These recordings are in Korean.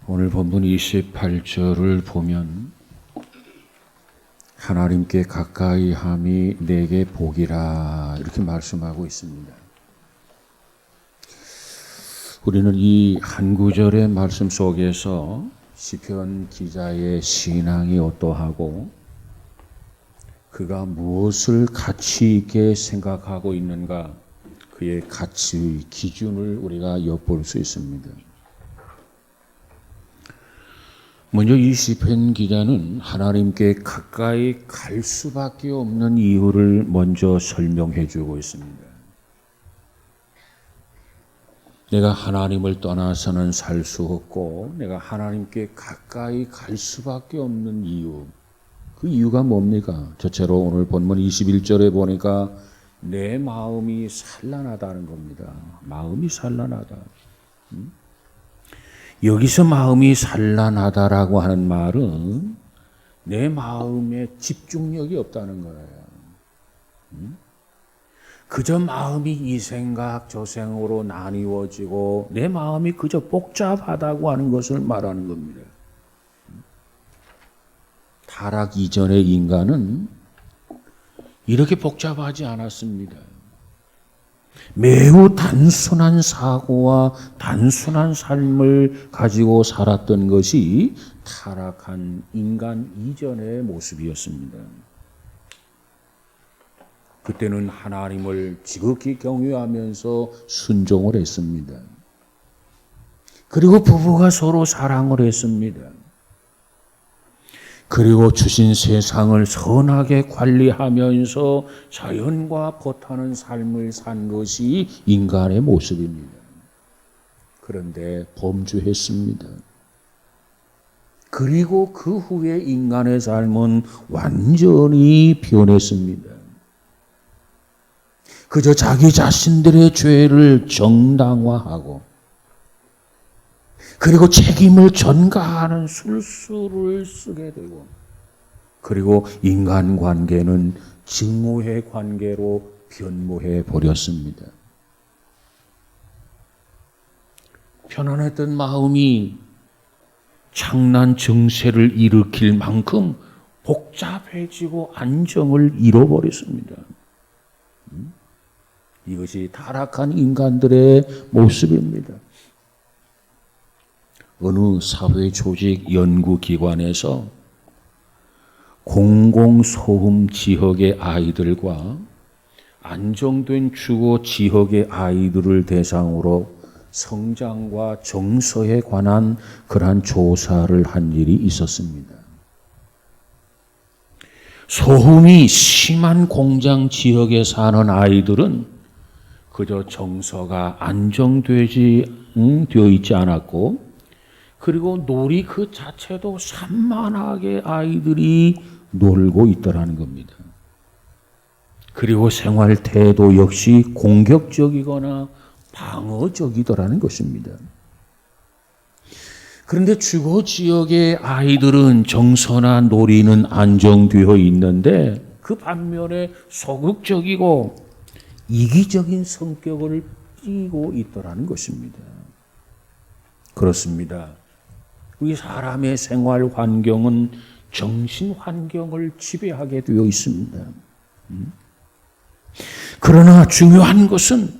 오늘 본문 28절을 보면 하나님께 가까이 함이 내게 복이라 이렇게 말씀하고 있습니다. 우리는 이 한 구절의 말씀 속에서 시편 기자의 신앙이 어떠하고 그가 무엇을 가치 있게 생각하고 있는가, 그의 가치의 기준을 우리가 엿볼 수 있습니다. 먼저 이 시편 기자는 하나님께 가까이 갈 수밖에 없는 이유를 먼저 설명해 주고 있습니다. 내가 하나님을 떠나서는 살 수 없고 내가 하나님께 가까이 갈 수밖에 없는 이유, 그 이유가 뭡니까? 저체로 오늘 본문 21절에 보니까 내 마음이 산란하다는 겁니다. 마음이 산란하다. 여기서 마음이 산란하다라고 하는 말은 내 마음에 집중력이 없다는 거예요. 그저 마음이 이 생각 저 생각으로 나뉘어지고 내 마음이 그저 복잡하다고 하는 것을 말하는 겁니다. 타락 이전의 인간은 이렇게 복잡하지 않았습니다. 매우 단순한 사고와 단순한 삶을 가지고 살았던 것이 타락한 인간 이전의 모습이었습니다. 그때는 하나님을 지극히 경외하면서 순종을 했습니다. 그리고 부부가 서로 사랑을 했습니다. 그리고 주신 세상을 선하게 관리하면서 자연과 보타는 삶을 산 것이 인간의 모습입니다. 그런데 범죄했습니다. 그리고 그 후에 인간의 삶은 완전히 변했습니다. 그저 자기 자신들의 죄를 정당화하고 그리고 책임을 전가하는 술수를 쓰게 되고, 그리고 인간관계는 증오의 관계로 변모해 버렸습니다. 편안했던 마음이 장난 증세를 일으킬 만큼 복잡해지고 안정을 잃어버렸습니다. 이것이 타락한 인간들의 모습입니다. 어느 사회조직 연구기관에서 공공소음 지역의 아이들과 안정된 주거 지역의 아이들을 대상으로 성장과 정서에 관한 그러한 조사를 한 일이 있었습니다. 소음이 심한 공장 지역에 사는 아이들은 그저 정서가 안정되어 있지 않았고, 그리고 놀이 그 자체도 산만하게 아이들이 놀고 있더라는 겁니다. 그리고 생활 태도 역시 공격적이거나 방어적이더라는 것입니다. 그런데 주거 지역의 아이들은 정서나 놀이는 안정되어 있는데 그 반면에 소극적이고 이기적인 성격을 띠고 있더라는 것입니다. 그렇습니다. 우리 사람의 생활 환경은 정신 환경을 지배하게 되어 있습니다. 그러나 중요한 것은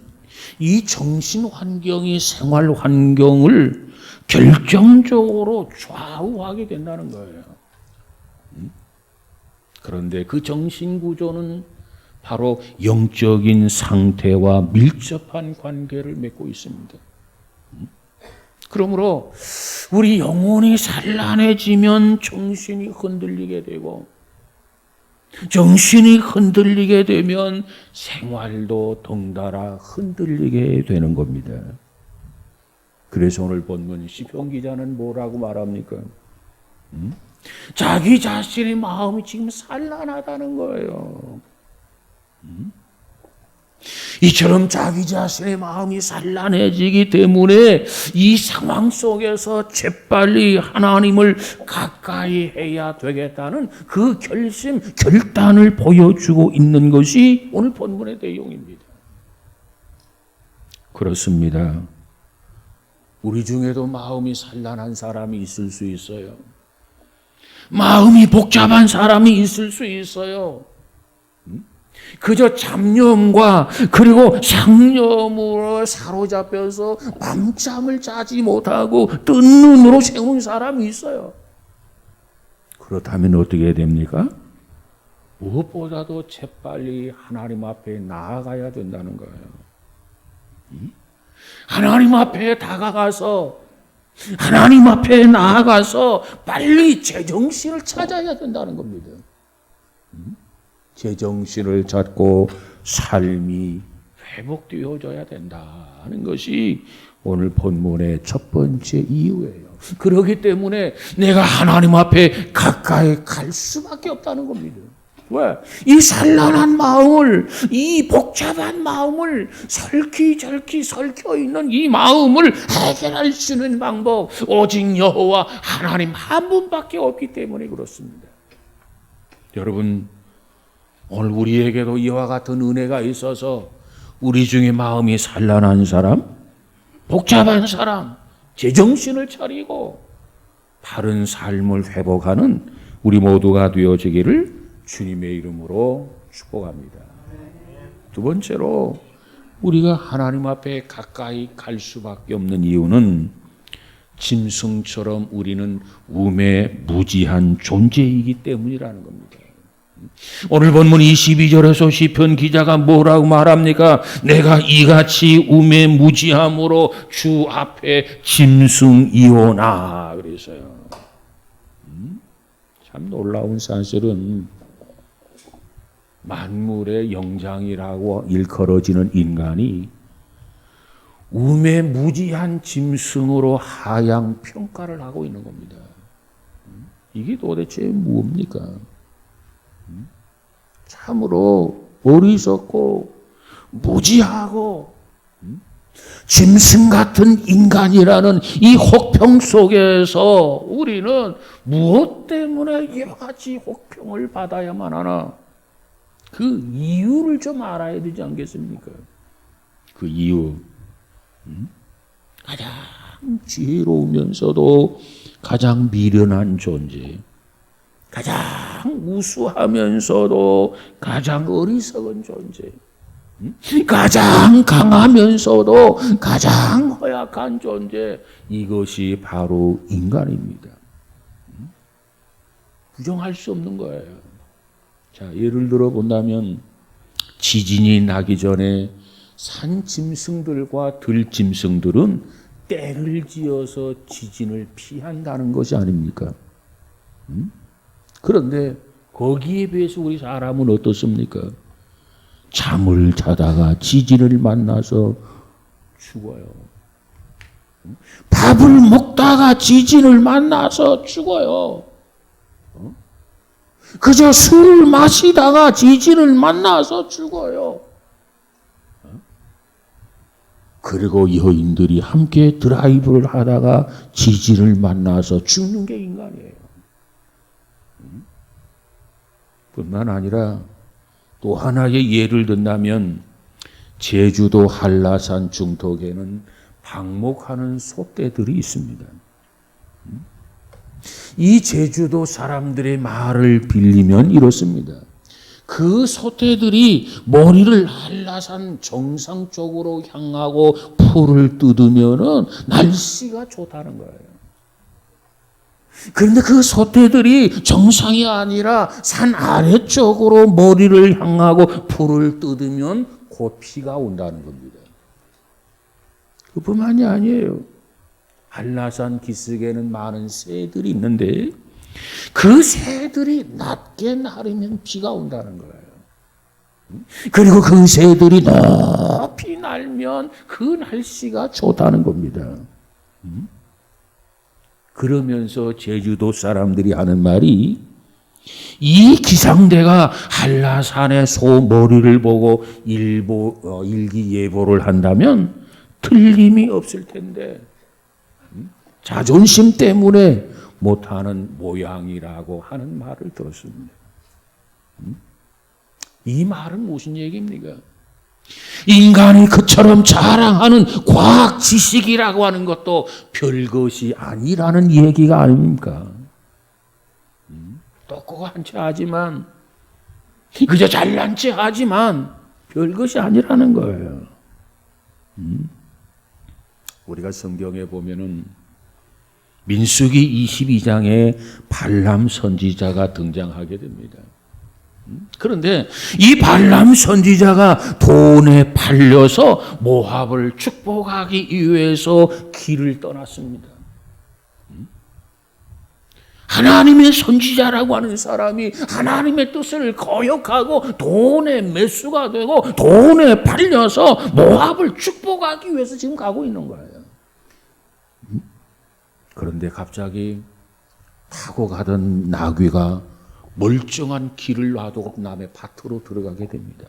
이 정신 환경이 생활 환경을 결정적으로 좌우하게 된다는 거예요. 그런데 그 정신 구조는 바로 영적인 상태와 밀접한 관계를 맺고 있습니다. 그러므로 우리 영혼이 산란해지면 정신이 흔들리게 되고, 정신이 흔들리게 되면 생활도 덩달아 흔들리게 되는 겁니다. 그래서 오늘 본문 시편 기자는 뭐라고 말합니까? 자기 자신의 마음이 지금 산란하다는 거예요. 이처럼 자기 자신의 마음이 산란해지기 때문에 이 상황 속에서 재빨리 하나님을 가까이 해야 되겠다는 그 결단을 보여주고 있는 것이 오늘 본문의 내용입니다. 그렇습니다. 우리 중에도 마음이 산란한 사람이 있을 수 있어요. 마음이 복잡한 사람이 있을 수 있어요. 그저 잡념과 그리고 상념으로 사로잡혀서 밤잠을 자지 못하고 뜬 눈으로 세운 사람이 있어요. 그렇다면 어떻게 해야 됩니까? 무엇보다도 재빨리 하나님 앞에 나아가야 된다는 거예요. 하나님 앞에 다가가서 하나님 앞에 나아가서 빨리 제정신을 찾아야 된다는 겁니다. 제정신을 찾고 삶이 회복되어져야 된다는 것이 오늘 본문의 첫 번째 이유예요. 그렇기 때문에 내가 하나님 앞에 가까이 갈 수밖에 없다는 겁니다. 왜? 이 산란한 마음을, 이 복잡한 마음을, 설키절키 설켜있는 이 마음을 해결할 수 있는 방법, 오직 여호와 하나님 한 분밖에 없기 때문에 그렇습니다. 여러분, 오늘 우리에게도 이와 같은 은혜가 있어서 우리 중에 마음이 산란한 사람, 복잡한 사람, 제정신을 차리고 바른 삶을 회복하는 우리 모두가 되어지기를 주님의 이름으로 축복합니다. 두 번째로 우리가 하나님 앞에 가까이 갈 수밖에 없는 이유는 짐승처럼 우리는 우매무지한 존재이기 때문이라는 겁니다. 오늘 본문 22절에서 시편 기자가 뭐라고 말합니까? 내가 이같이 우매무지함으로 주 앞에 짐승이오나 그래서요. 참 놀라운 사실은 만물의 영장이라고 일컬어지는 인간이 우매무지한 짐승으로 하향 평가를 하고 있는 겁니다. 이게 도대체 뭡니까? 참으로 어리석고 무지하고 짐승 같은 인간이라는 이 혹평 속에서 우리는 무엇 때문에 여러 가지 혹평을 받아야만 하나? 그 이유를 좀 알아야 되지 않겠습니까? 그 이유. 가장 지혜로우면서도 가장 미련한 존재. 가장 우수하면서도 가장 어리석은 존재. 가장 강하면서도 가장 허약한 존재. 이것이 바로 인간입니다. 부정할 수 없는 거예요. 자, 예를 들어 본다면 지진이 나기 전에 산 짐승들과 들 짐승들은 떼를 지어서 지진을 피한다는 것이 아닙니까? 그런데 거기에 비해서 우리 사람은 어떻습니까? 잠을 자다가 지진을 만나서 죽어요. 밥을 먹다가 지진을 만나서 죽어요. 그저 술을 마시다가 지진을 만나서 죽어요. 그리고 여인들이 함께 드라이브를 하다가 지진을 만나서 죽는 게 인간이에요. 뿐만 아니라 또 하나의 예를 든다면 제주도 한라산 중턱에는 방목하는 소떼들이 있습니다. 이 제주도 사람들의 말을 빌리면 이렇습니다. 그 소떼들이 머리를 한라산 정상 쪽으로 향하고 풀을 뜯으면은 날씨가 좋다는 거예요. 그런데 그 소떼들이 정상이 아니라 산 아래쪽으로 머리를 향하고 풀을 뜯으면 곧 비가 온다는 겁니다. 그뿐만이 아니에요. 한라산 기슭에는 많은 새들이 있는데 그 새들이 낮게 날으면 비가 온다는 거예요. 그리고 그 새들이 높이 날면 그 날씨가 좋다는 겁니다. 그러면서 제주도 사람들이 하는 말이 이 기상대가 한라산의 소 머리를 보고 일기예보를 한다면 틀림이 없을 텐데 자존심 때문에 못하는 모양이라고 하는 말을 들었습니다. 이 말은 무슨 얘기입니까? 인간이 그처럼 자랑하는 과학 지식이라고 하는 것도 별것이 아니라는 얘기가 아닙니까? 똑똑 한 채 하지만, 그저 잘난 체 하지만 별것이 아니라는 거예요. 우리가 성경에 보면은 민수기 22장에 발람 선지자가 등장하게 됩니다. 그런데 이 발람 선지자가 돈에 팔려서 모압을 축복하기 위해서 길을 떠났습니다. 하나님의 선지자라고 하는 사람이 하나님의 뜻을 거역하고 돈에 매수가 되고 돈에 팔려서 모압을 축복하기 위해서 지금 가고 있는 거예요. 그런데 갑자기 타고 가던 나귀가 멀쩡한 길을 놔두고 남의 밭으로 들어가게 됩니다.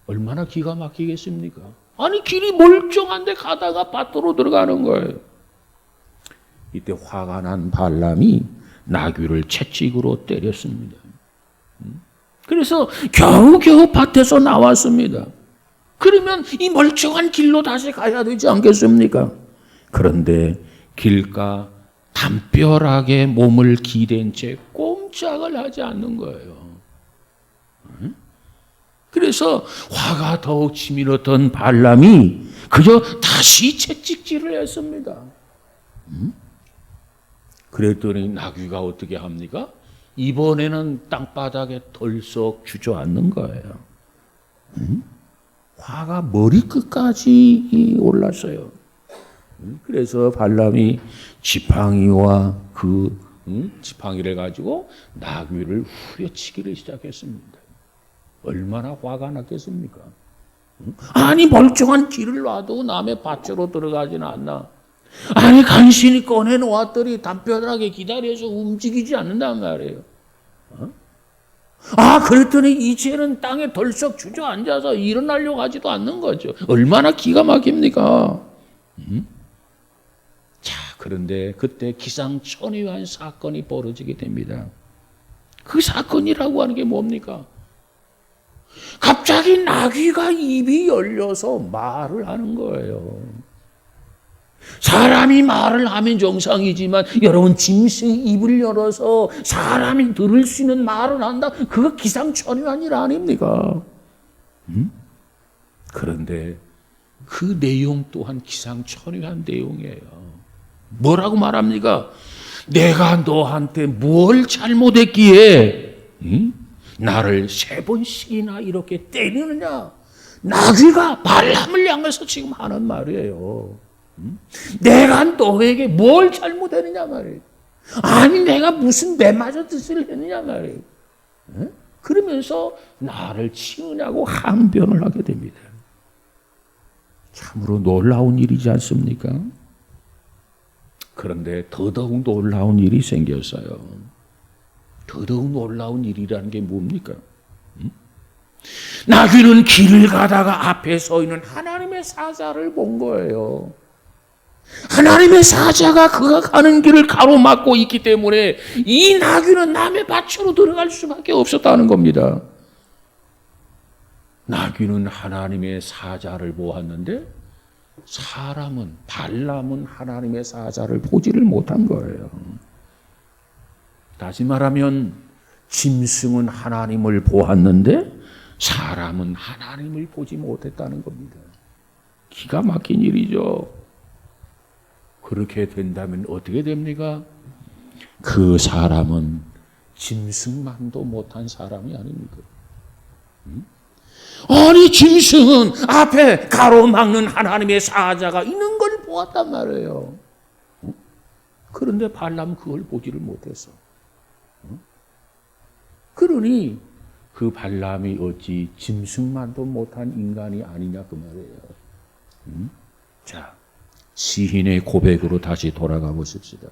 얼마나 기가 막히겠습니까? 아니 길이 멀쩡한데 가다가 밭으로 들어가는 거예요. 이때 화가 난 발람이 나귀를 채찍으로 때렸습니다. 그래서 겨우겨우 밭에서 나왔습니다. 그러면 이 멀쩡한 길로 다시 가야 되지 않겠습니까? 그런데 길가 담벼락에 몸을 기댄 채 꼼짝을 하지 않는 거예요. 그래서 화가 더욱 치밀었던 발람이 그저 다시 채찍질을 했습니다. 그랬더니 나귀가 어떻게 합니까? 이번에는 땅바닥에 덜썩 주저앉는 거예요. 화가 머리끝까지 올랐어요. 그래서 발람이 지팡이와 지팡이를 가지고 나귀를 후려치기를 시작했습니다. 얼마나 화가 났겠습니까? 아니 멀쩡한 길을 놔두고 남의 밭으로 들어가지는 않나. 아니 간신히 꺼내놓았더니 담벼락에 기다려서 움직이지 않는단 말이에요. 그랬더니 이제는 땅에 덜썩 주저앉아서 일어나려고 하지도 않는 거죠. 얼마나 기가 막힙니까? 자, 그런데 그때 기상천외한 사건이 벌어지게 됩니다. 그 사건이라고 하는 게 뭡니까? 갑자기 나귀가 입이 열려서 말을 하는 거예요. 사람이 말을 하면 정상이지만 여러분 짐승이 입을 열어서 사람이 들을 수 있는 말을 한다? 그거 기상천외한 일 아닙니까? 그런데 그 내용 또한 기상천외한 내용이에요. 뭐라고 말합니까? 내가 너한테 뭘 잘못했기에 나를 3번씩이나 이렇게 때리느냐? 나귀가 발람을 향해서 지금 하는 말이에요. 내가 너에게 뭘 잘못했느냐 말이에요. 아니 내가 무슨 매맞은 짓을 했느냐 말이에요. 그러면서 나를 치우냐고 항변을 하게 됩니다. 참으로 놀라운 일이지 않습니까? 그런데 더더욱 놀라운 일이 생겼어요. 더더욱 놀라운 일이라는 게 뭡니까? 나귀는 길을 가다가 앞에 서 있는 하나님의 사자를 본 거예요. 하나님의 사자가 그가 가는 길을 가로막고 있기 때문에 이 나귀는 남의 밭으로 들어갈 수밖에 없었다는 겁니다. 나귀는 하나님의 사자를 보았는데 발람은 하나님의 사자를 보지를 못한 거예요. 다시 말하면 짐승은 하나님을 보았는데 사람은 하나님을 보지 못했다는 겁니다. 기가 막힌 일이죠. 그렇게 된다면 어떻게 됩니까? 그 사람은 짐승만도 못한 사람이 아닙니까? 아니 짐승은 앞에 가로막는 하나님의 사자가 있는 걸 보았단 말이에요. 그런데 발람은 그걸 보지를 못했어. 그러니 그 발람이 어찌 짐승만도 못한 인간이 아니냐 그 말이에요. 자, 시인의 고백으로 다시 돌아가 보십시다.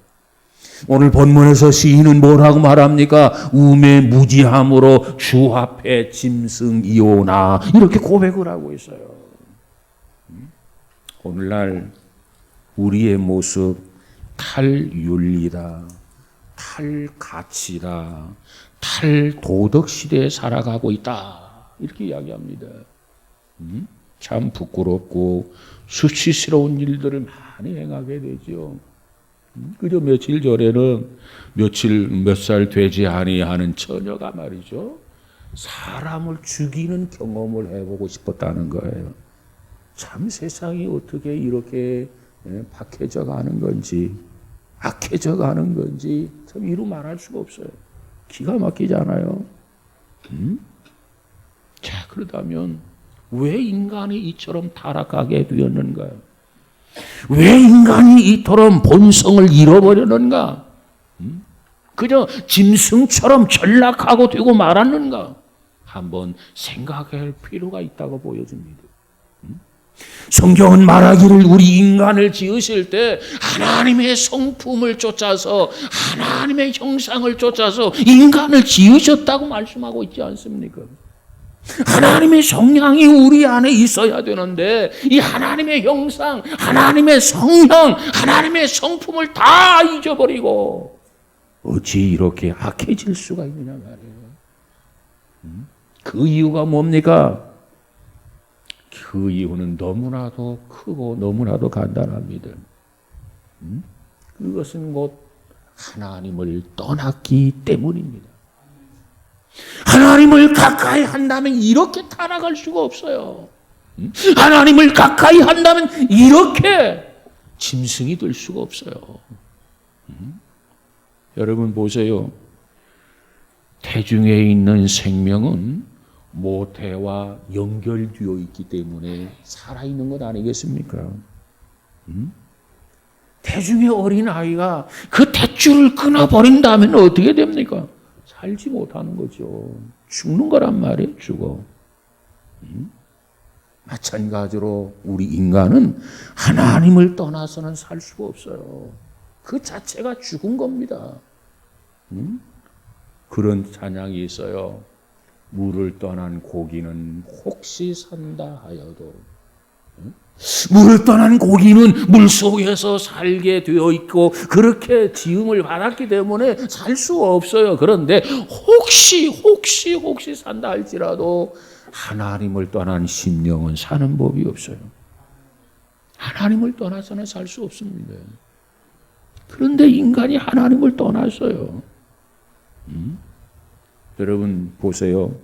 오늘 본문에서 시인은 뭐라고 말합니까? 우매 무지함으로 주 앞에 짐승이오나 이렇게 고백을 하고 있어요. 오늘날 우리의 모습 탈윤리다, 탈가치다, 탈도덕 시대에 살아가고 있다 이렇게 이야기합니다. 참 부끄럽고 수치스러운 일들을 많이 행하게 되죠. 그저 며칠 전에는 몇 살 되지 아니하는 처녀가 말이죠. 사람을 죽이는 경험을 해보고 싶었다는 거예요. 참 세상이 어떻게 이렇게 박해져 가는 건지, 악해져 가는 건지 참 이루 말할 수가 없어요. 기가 막히지 않아요? 자, 그렇다면 왜 인간이 이처럼 타락하게 되었는가요? 왜 인간이 이토록 본성을 잃어버렸는가? 그저 짐승처럼 전락하고 되고 말았는가? 한번 생각할 필요가 있다고 보여집니다. 성경은 말하기를 우리 인간을 지으실 때 하나님의 성품을 쫓아서 하나님의 형상을 쫓아서 인간을 지으셨다고 말씀하고 있지 않습니까? 하나님의 성향이 우리 안에 있어야 되는데 이 하나님의 형상, 하나님의 성형, 하나님의 성품을 다 잊어버리고 어찌 이렇게 악해질 수가 있느냐 말이에요. 그 이유가 뭡니까? 그 이유는 너무나도 크고 너무나도 간단합니다. 그것은 곧 하나님을 떠났기 때문입니다. 하나님을 가까이 한다면 이렇게 타락할 수가 없어요. 하나님을 가까이 한다면 이렇게 짐승이 될 수가 없어요. 여러분 보세요. 태중에 있는 생명은 모태와 연결되어 있기 때문에 살아있는 것 아니겠습니까? 태중의 어린아이가 그 탯줄을 끊어버린다면 어떻게 됩니까? 살지 못하는 거죠. 죽는 거란 말이에요. 죽어. 마찬가지로 우리 인간은 하나님을 떠나서는 살 수가 없어요. 그 자체가 죽은 겁니다. 그런 찬양이 있어요. 물을 떠난 고기는 혹시 산다 하여도, 물을 떠난 고기는 물속에서 살게 되어 있고 그렇게 지음을 받았기 때문에 살 수 없어요. 그런데 혹시 산다 할지라도 하나님을 떠난 심령은 사는 법이 없어요. 하나님을 떠나서는 살 수 없습니다. 그런데 인간이 하나님을 떠났어요. 여러분 보세요.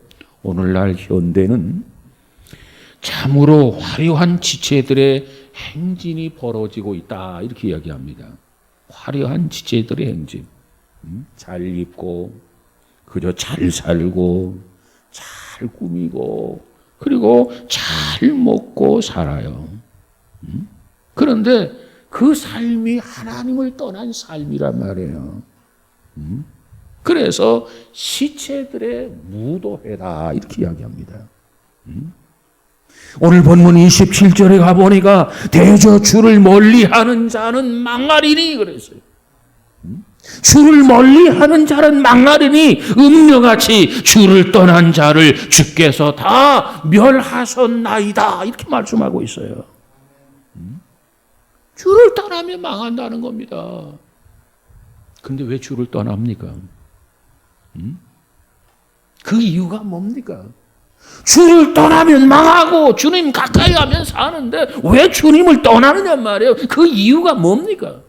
오늘날 현대는 참으로 화려한 지체들의 행진이 벌어지고 있다 이렇게 이야기합니다. 화려한 지체들의 행진. 잘 입고 그저 잘 살고 잘 꾸미고 그리고 잘 먹고 살아요. 그런데 그 삶이 하나님을 떠난 삶이란 말이에요. 그래서 시체들의 무도회다 이렇게 이야기합니다. 오늘 본문 27절에 가보니까 대저 주를 멀리하는 자는 망하리니 그랬어요. 주를 멀리하는 자는 망하리니 음녀같이 주를 떠난 자를 주께서 다 멸하셨나이다 이렇게 말씀하고 있어요. 주를 떠나면 망한다는 겁니다. 그런데 왜 주를 떠납니까? 그 이유가 뭡니까? 주를 떠나면 망하고 주님 가까이 하면 사는데 왜 주님을 떠나느냐 말이에요. 그 이유가 뭡니까?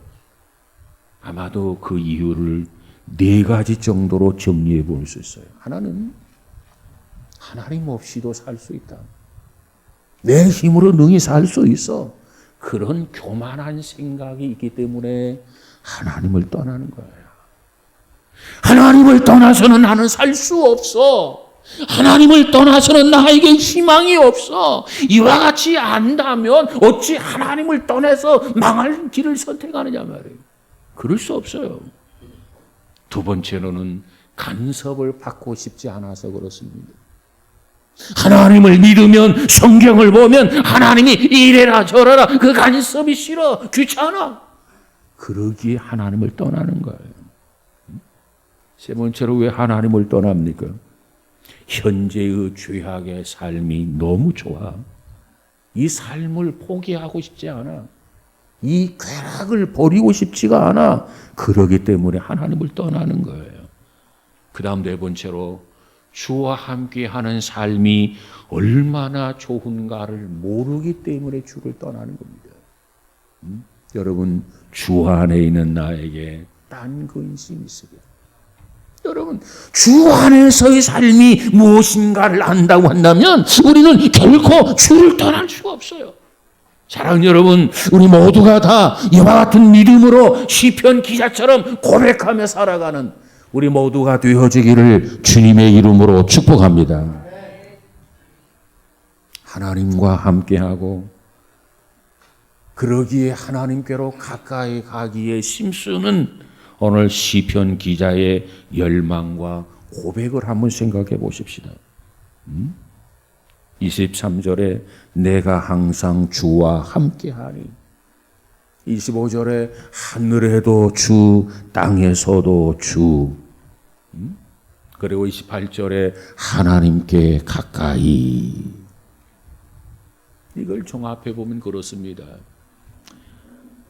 아마도 그 이유를 4가지 정도로 정리해 볼 수 있어요. 하나는 하나님 없이도 살 수 있다. 내 힘으로 능히 살 수 있어. 그런 교만한 생각이 있기 때문에 하나님을 떠나는 거예요. 하나님을 떠나서는 나는 살 수 없어. 하나님을 떠나서는 나에게 희망이 없어. 이와 같이 안다면 어찌 하나님을 떠나서 망할 길을 선택하느냐 말이에요. 그럴 수 없어요. 2번째로는 간섭을 받고 싶지 않아서 그렇습니다. 하나님을 믿으면 성경을 보면 하나님이 이래라 저래라 그 간섭이 싫어 귀찮아. 그러기에 하나님을 떠나는 거예요. 3번째로 왜 하나님을 떠납니까? 현재의 죄악의 삶이 너무 좋아. 이 삶을 포기하고 싶지 않아. 이 쾌락을 버리고 싶지가 않아. 그러기 때문에 하나님을 떠나는 거예요. 그 다음 4번째로 주와 함께하는 삶이 얼마나 좋은가를 모르기 때문에 주를 떠나는 겁니다. 여러분, 주 안에 있는 나에게 딴 근심이 있으려. 여러분, 주 안에서의 삶이 무엇인가를 안다고 한다면 우리는 결코 주를 떠날 수가 없어요. 사랑하는 여러분, 우리 모두가 다 이와 같은 믿음으로 시편 기자처럼 고백하며 살아가는 우리 모두가 되어지기를 주님의 이름으로 축복합니다. 하나님과 함께하고 그러기에 하나님께로 가까이 가기에 힘쓰는 오늘 시편 기자의 열망과 고백을 한번 생각해 보십시다. 23절에 내가 항상 주와 함께하니, 25절에 하늘에도 주, 땅에서도 주, 그리고 28절에 하나님께 가까이. 이걸 종합해 보면 그렇습니다.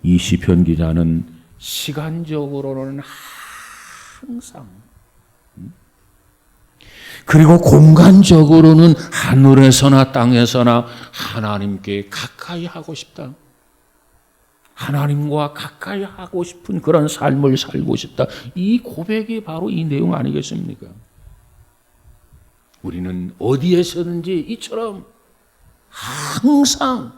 이 시편 기자는 시간적으로는 항상, 그리고 공간적으로는 하늘에서나 땅에서나 하나님께 가까이 하고 싶다. 하나님과 가까이 하고 싶은 그런 삶을 살고 싶다. 이 고백이 바로 이 내용 아니겠습니까? 우리는 어디에서든지 이처럼 항상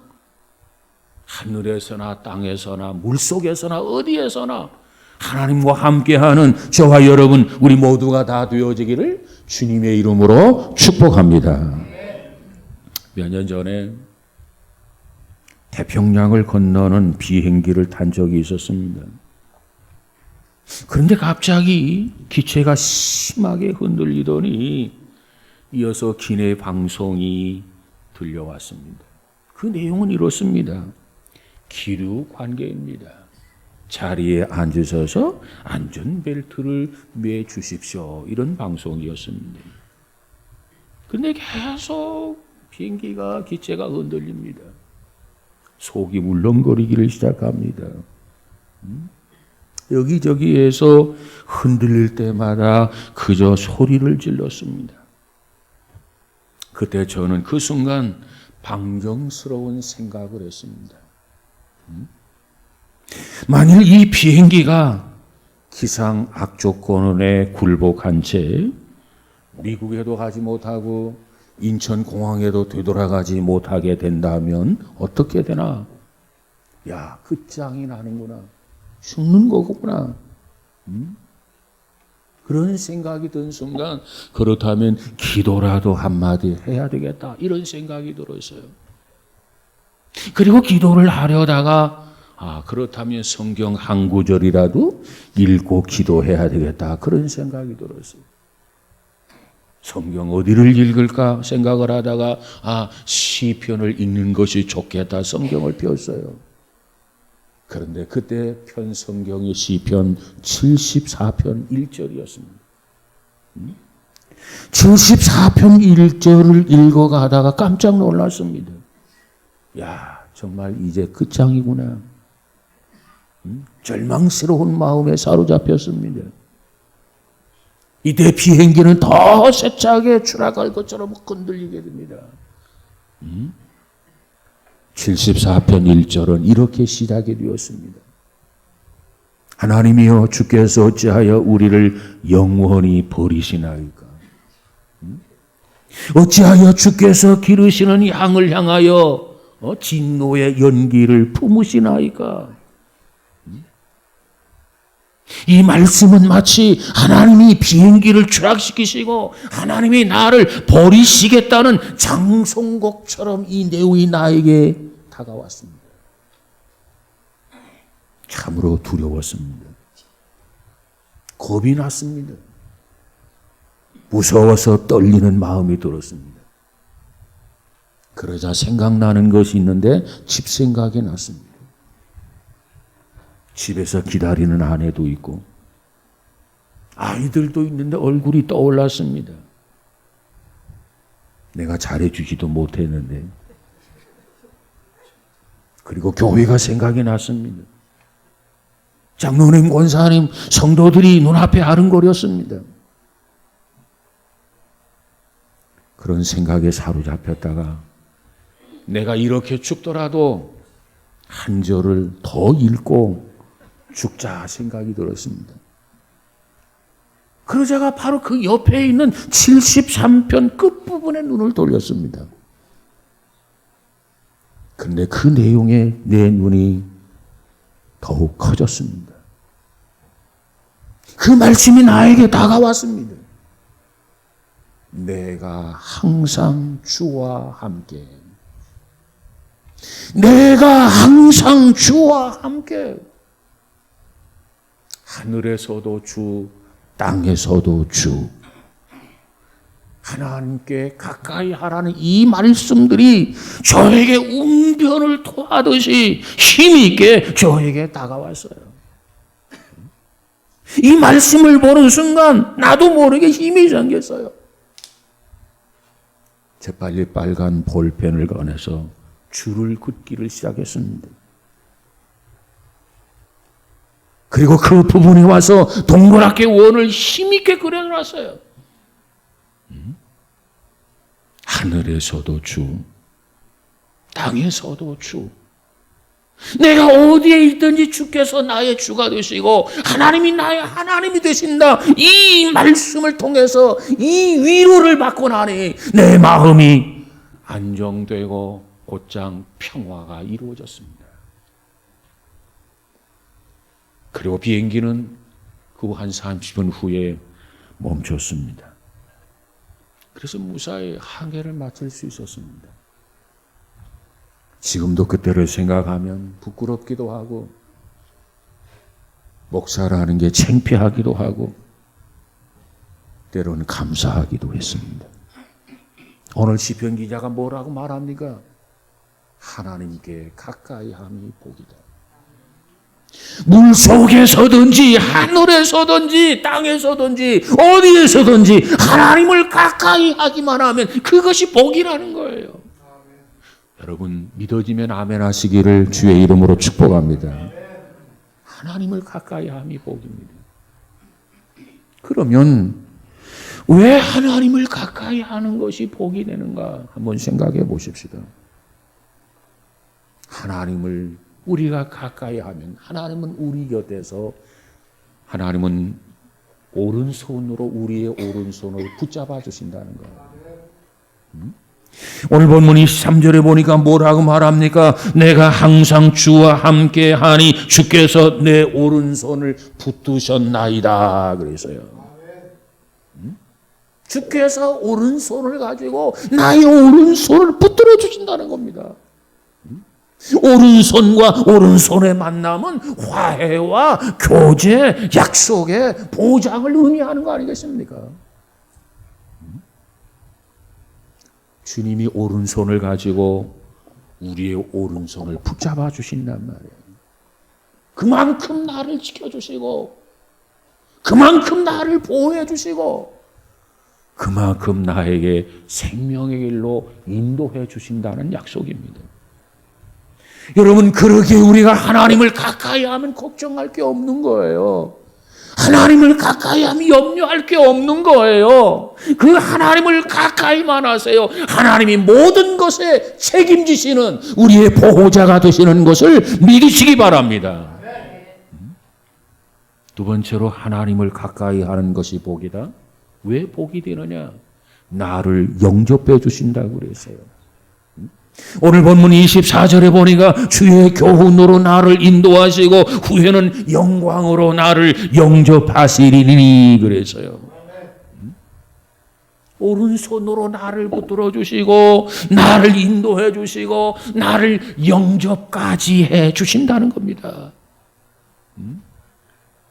하늘에서나 땅에서나 물속에서나 어디에서나 하나님과 함께하는 저와 여러분, 우리 모두가 다 되어지기를 주님의 이름으로 축복합니다. 몇 년 전에 태평양을 건너는 비행기를 탄 적이 있었습니다. 그런데 갑자기 기체가 심하게 흔들리더니 이어서 기내 방송이 들려왔습니다. 그 내용은 이렇습니다. 기류 관계입니다. 자리에 앉으셔서 안전벨트를 매 주십시오. 이런 방송이었습니다. 근데 계속 비행기가 기체가 흔들립니다. 속이 울렁거리기를 시작합니다. 여기저기에서 흔들릴 때마다 그저 소리를 질렀습니다. 그때 저는 그 순간 방정스러운 생각을 했습니다. 만일 이 비행기가 기상 악조건에 굴복한 채 미국에도 가지 못하고 인천공항에도 되돌아가지 못하게 된다면 어떻게 되나? 야, 끝장이 나는구나. 죽는 거구나. 그런 생각이 든 순간, 그렇다면 기도라도 한마디 해야 되겠다. 이런 생각이 들었어요. 그리고 기도를 하려다가 그렇다면 성경 한 구절이라도 읽고 기도해야 되겠다. 그런 생각이 들었어요. 성경 어디를 읽을까 생각을 하다가 시편을 읽는 것이 좋겠다. 성경을 폈어요. 그런데 그때 편 성경이 시편 74편 1절이었습니다. 74편 1절을 읽어가다가 깜짝 놀랐습니다. 야, 정말 이제 끝장이구나. 절망스러운 마음에 사로잡혔습니다. 이때 비행기는 더 세차게 추락할 것처럼 흔들리게 됩니다. 74편 1절은 이렇게 시작이 되었습니다. 하나님이여, 주께서 어찌하여 우리를 영원히 버리시나이까? 어찌하여 주께서 기르시는 양을 향하여 진노의 연기를 품으시나이까? 이 말씀은 마치 하나님이 비행기를 추락시키시고 하나님이 나를 버리시겠다는 장송곡처럼 이 내용이 나에게 다가왔습니다. 참으로 두려웠습니다. 겁이 났습니다. 무서워서 떨리는 마음이 들었습니다. 그러자 생각나는 것이 있는데 집 생각이 났습니다. 집에서 기다리는 아내도 있고 아이들도 있는데 얼굴이 떠올랐습니다. 내가 잘해주지도 못했는데. 그리고 교회가 생각이 났습니다. 장로님, 권사님, 성도들이 눈앞에 아른거렸습니다. 그런 생각에 사로잡혔다가 내가 이렇게 죽더라도 한 절을 더 읽고 죽자 생각이 들었습니다. 그러자가 바로 그 옆에 있는 73편 끝부분에 눈을 돌렸습니다. 그런데 그 내용에 내 눈이 더욱 커졌습니다. 그 말씀이 나에게 다가왔습니다. 내가 항상 주와 함께. 내가 항상 주와 함께. 하늘에서도 주, 땅에서도 주. 하나님께 가까이 하라는 이 말씀들이 저에게 웅변을 토하듯이 힘있게 저에게 다가왔어요. 이 말씀을 보는 순간 나도 모르게 힘이 생겼어요. 재빨리 빨간 볼펜을 꺼내서 줄을 긋기를 시작했습니다. 그리고 그 부분에 와서 동그랗게 원을 힘있게 그려놨어요. 하늘에서도 주, 땅에서도 주. 내가 어디에 있든지 주께서 나의 주가 되시고 하나님이 나의 하나님이 되신다. 이 말씀을 통해서 이 위로를 받고 나니 내 마음이 안정되고 곧장 평화가 이루어졌습니다. 그리고 비행기는 그 한 30분 후에 멈췄습니다. 그래서 무사히 항해를 마칠 수 있었습니다. 지금도 그때를 생각하면 부끄럽기도 하고 목사라는 게 창피하기도 하고 때로는 감사하기도 했습니다. 오늘 시편 기자가 뭐라고 말합니까? 하나님께 가까이 함이 복이다. 물 속에서든지 하늘에서든지 땅에서든지 어디에서든지 하나님을 가까이 하기만 하면 그것이 복이라는 거예요. 여러분 믿어지면 아멘 하시기를 주의 이름으로 축복합니다. 하나님을 가까이 함이 복입니다. 그러면 왜 하나님을 가까이 하는 것이 복이 되는가 한번 생각해 보십시다. 하나님을 우리가 가까이 하면 하나님은 우리 곁에서 하나님은 오른손으로 우리의 오른손을 붙잡아 주신다는 거예요. 오늘 본문 23절에 보니까 뭐라고 말합니까? 내가 항상 주와 함께 하니 주께서 내 오른손을 붙드셨나이다 그래서요. 주께서 오른손을 가지고 나의 오른손을 붙들어 주신다는 겁니다. 오른손과 오른손의 만남은 화해와 교제, 약속의 보장을 의미하는 거 아니겠습니까? 주님이 오른손을 가지고 우리의 오른손을 붙잡아 주신단 말이에요. 그만큼 나를 지켜주시고 그만큼 나를 보호해 주시고 그만큼 나에게 생명의 길로 인도해 주신다는 약속입니다. 여러분 그러기에 우리가 하나님을 가까이 하면 걱정할 게 없는 거예요. 하나님을 가까이 하면 염려할 게 없는 거예요. 그 하나님을 가까이만 하세요. 하나님이 모든 것에 책임지시는 우리의 보호자가 되시는 것을 믿으시기 바랍니다. 두 번째로 하나님을 가까이 하는 것이 복이다. 왜 복이 되느냐? 나를 영접해 주신다고 그랬어요. 오늘 본문 24절에 보니까 주의 교훈으로 나를 인도하시고 후에는 영광으로 나를 영접하시리니 그래서요. 오른손으로 나를 붙들어 주시고 나를 인도해 주시고 나를 영접까지 해 주신다는 겁니다.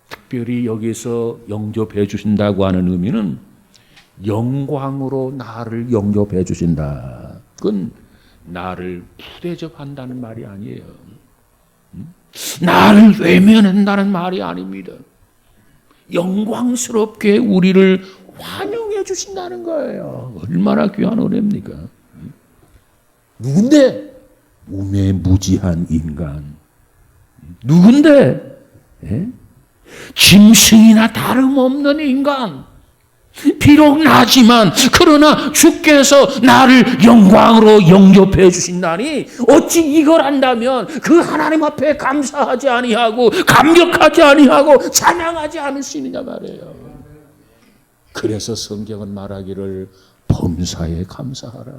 특별히 여기서 영접해 주신다고 하는 의미는 영광으로 나를 영접해 주신다. 그건 나를 푸대접한다는 말이 아니에요. 나를 외면한다는 말이 아닙니다. 영광스럽게 우리를 환영해 주신다는 거예요. 얼마나 귀한 은혜입니까? 누군데? 우매무지한 인간. 누군데? 예? 짐승이나 다름없는 인간. 비록 나지만 그러나 주께서 나를 영광으로 영접해 주신다니 어찌 이걸 안다면 그 하나님 앞에 감사하지 아니하고 감격하지 아니하고 찬양하지 않을 수 있느냐 말이에요. 그래서 성경은 말하기를 범사에 감사하라.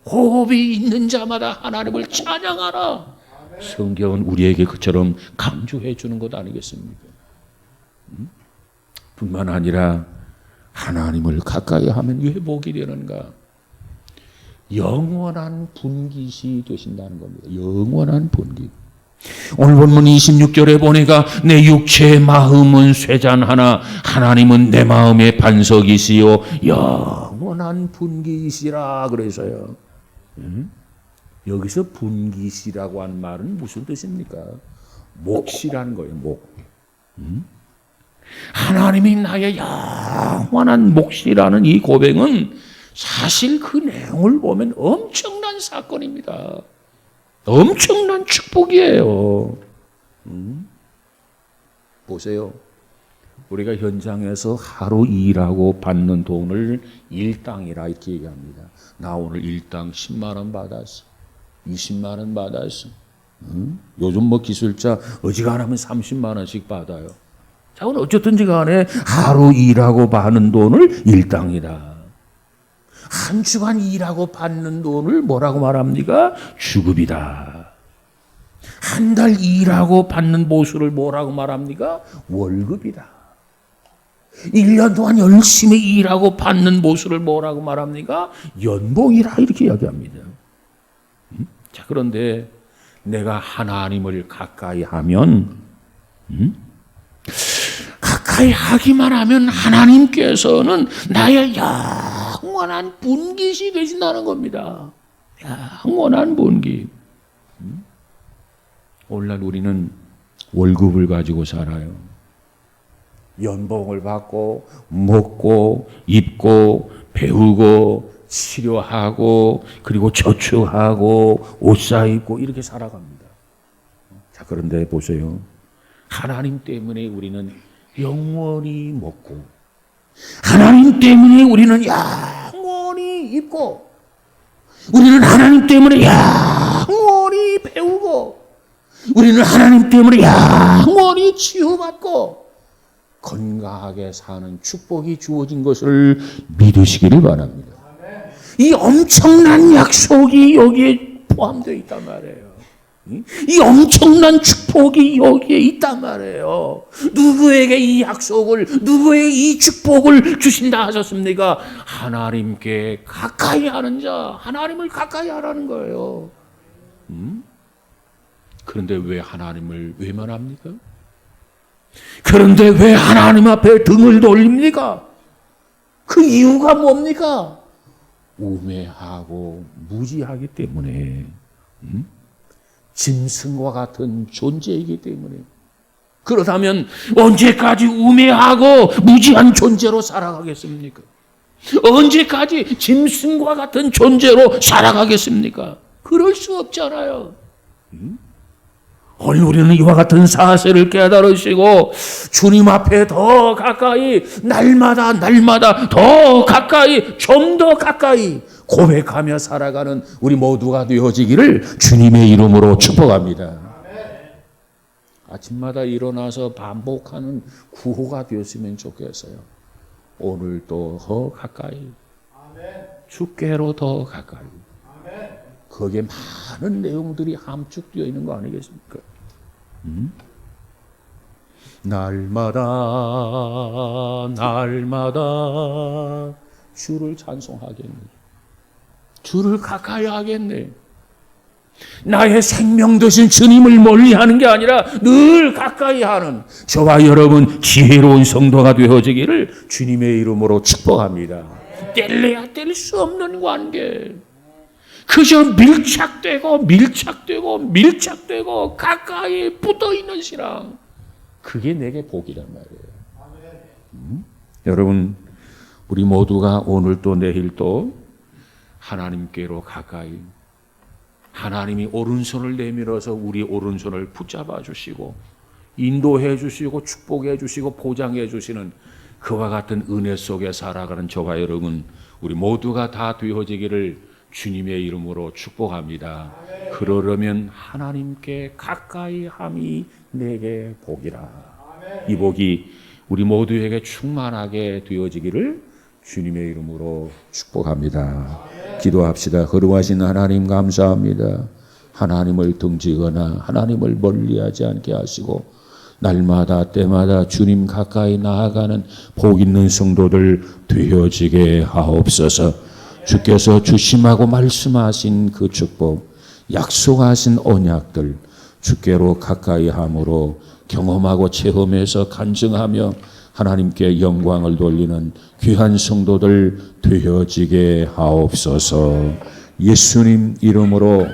호흡이 있는 자마다 하나님을 찬양하라. 성경은 우리에게 그처럼 강조해 주는 것 아니겠습니까? 뿐만 아니라 하나님을 가까이 하면 왜 복이 되는가? 영원한 분깃이 되신다는 겁니다. 영원한 분깃. 오늘 본문 26절에 보니까 내 육체의 마음은 쇠잔하나 하나님은 내 마음의 반석이시요 영원한 분깃이라 그래서요. 여기서 분깃이라고 한 말은 무슨 뜻입니까? 몫이라는 거예요. 목. 하나님이 나의 영원한 몫이라는 이 고백은 사실 그 내용을 보면 엄청난 사건입니다. 엄청난 축복이에요. 보세요. 우리가 현장에서 하루 일하고 받는 돈을 일당이라 이렇게 얘기합니다. 나 오늘 일당 10만 원 받았어. 20만 원 받았어. 요즘 뭐 기술자 어지간하면 30만 원씩 받아요. 자, 오늘 어쨌든지 간에 하루 일하고 받는 돈을 일당이라. 한 주간 일하고 받는 돈을 뭐라고 말합니까? 주급이다. 한 달 일하고 받는 보수를 뭐라고 말합니까? 월급이다. 1년 동안 열심히 일하고 받는 보수를 뭐라고 말합니까? 연봉이라 이렇게 이야기합니다. 자, 그런데 내가 하나님을 가까이 하면 가까이 하기만 하면 하나님께서는 나의 영원한 분깃이 되신다는 겁니다. 영원한 분깃. 오늘날 우리는 월급을 가지고 살아요. 연봉을 받고 먹고 입고 배우고 치료하고 그리고 저축하고 옷 사입고 이렇게 살아갑니다. 자, 그런데 보세요. 하나님 때문에 우리는 영원히 먹고 하나님 때문에 우리는 영원히 입고 우리는 하나님 때문에 영원히 배우고 우리는 하나님 때문에 영원히 치유받고 건강하게 사는 축복이 주어진 것을 믿으시기를 바랍니다. 이 엄청난 약속이 여기에 포함되어 있단 말이에요. 이 엄청난 축복이 여기에 있단 말이에요. 누구에게 이 약속을, 누구에게 이 축복을 주신다 하셨습니까? 하나님께 가까이 하는 자, 하나님을 가까이 하라는 거예요. 그런데 왜 하나님을 외면합니까? 그런데 왜 하나님 앞에 등을 돌립니까? 그 이유가 뭡니까? 우매하고 무지하기 때문에, 짐승과 같은 존재이기 때문에. 그렇다면 언제까지 우매하고 무지한 존재로 살아가겠습니까? 언제까지 짐승과 같은 존재로 살아가겠습니까? 그럴 수 없잖아요. 오늘 우리는 이와 같은 사실을 깨달으시고 주님 앞에 더 가까이 날마다 더 가까이 좀 더 가까이 고백하며 살아가는 우리 모두가 되어지기를 주님의 이름으로 축복합니다. 아침마다 일어나서 반복하는 구호가 되었으면 좋겠어요. 오늘도 더 가까이 주께로 더 가까이. 거기에 많은 내용들이 함축되어 있는 거 아니겠습니까? 날마다 주를 찬송하겠네. 주를 가까이 하겠네. 나의 생명 되신 주님을 멀리하는 게 아니라 늘 가까이 하는 저와 여러분 지혜로운 성도가 되어지기를 주님의 이름으로 축복합니다. 뗄래야 뗄 수 없는 관계. 그저 밀착되고 가까이 붙어있는 신앙. 그게 내게 복이란 말이에요. 여러분, 우리 모두가 오늘 또 내일 또 하나님께로 가까이, 하나님이 오른손을 내밀어서 우리 오른손을 붙잡아 주시고 인도해 주시고 축복해 주시고 보장해 주시는 그와 같은 은혜 속에 살아가는 저와 여러분 우리 모두가 다 되어지기를 주님의 이름으로 축복합니다. 그러려면 하나님께 가까이 함이 내게 복이라. 이 복이 우리 모두에게 충만하게 되어지기를 주님의 이름으로 축복합니다. 기도합시다. 거룩하신 하나님 감사합니다. 하나님을 등지거나 하나님을 멀리하지 않게 하시고 날마다 때마다 주님 가까이 나아가는 복 있는 성도들 되어지게 하옵소서. 주께서 주심하고 말씀하신 그 축복, 약속하신 언약들 주께로 가까이 함으로 경험하고 체험해서 간증하며 하나님께 영광을 돌리는 귀한 성도들 되어지게 하옵소서. 예수님 이름으로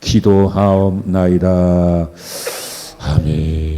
기도하옵나이다. 아멘.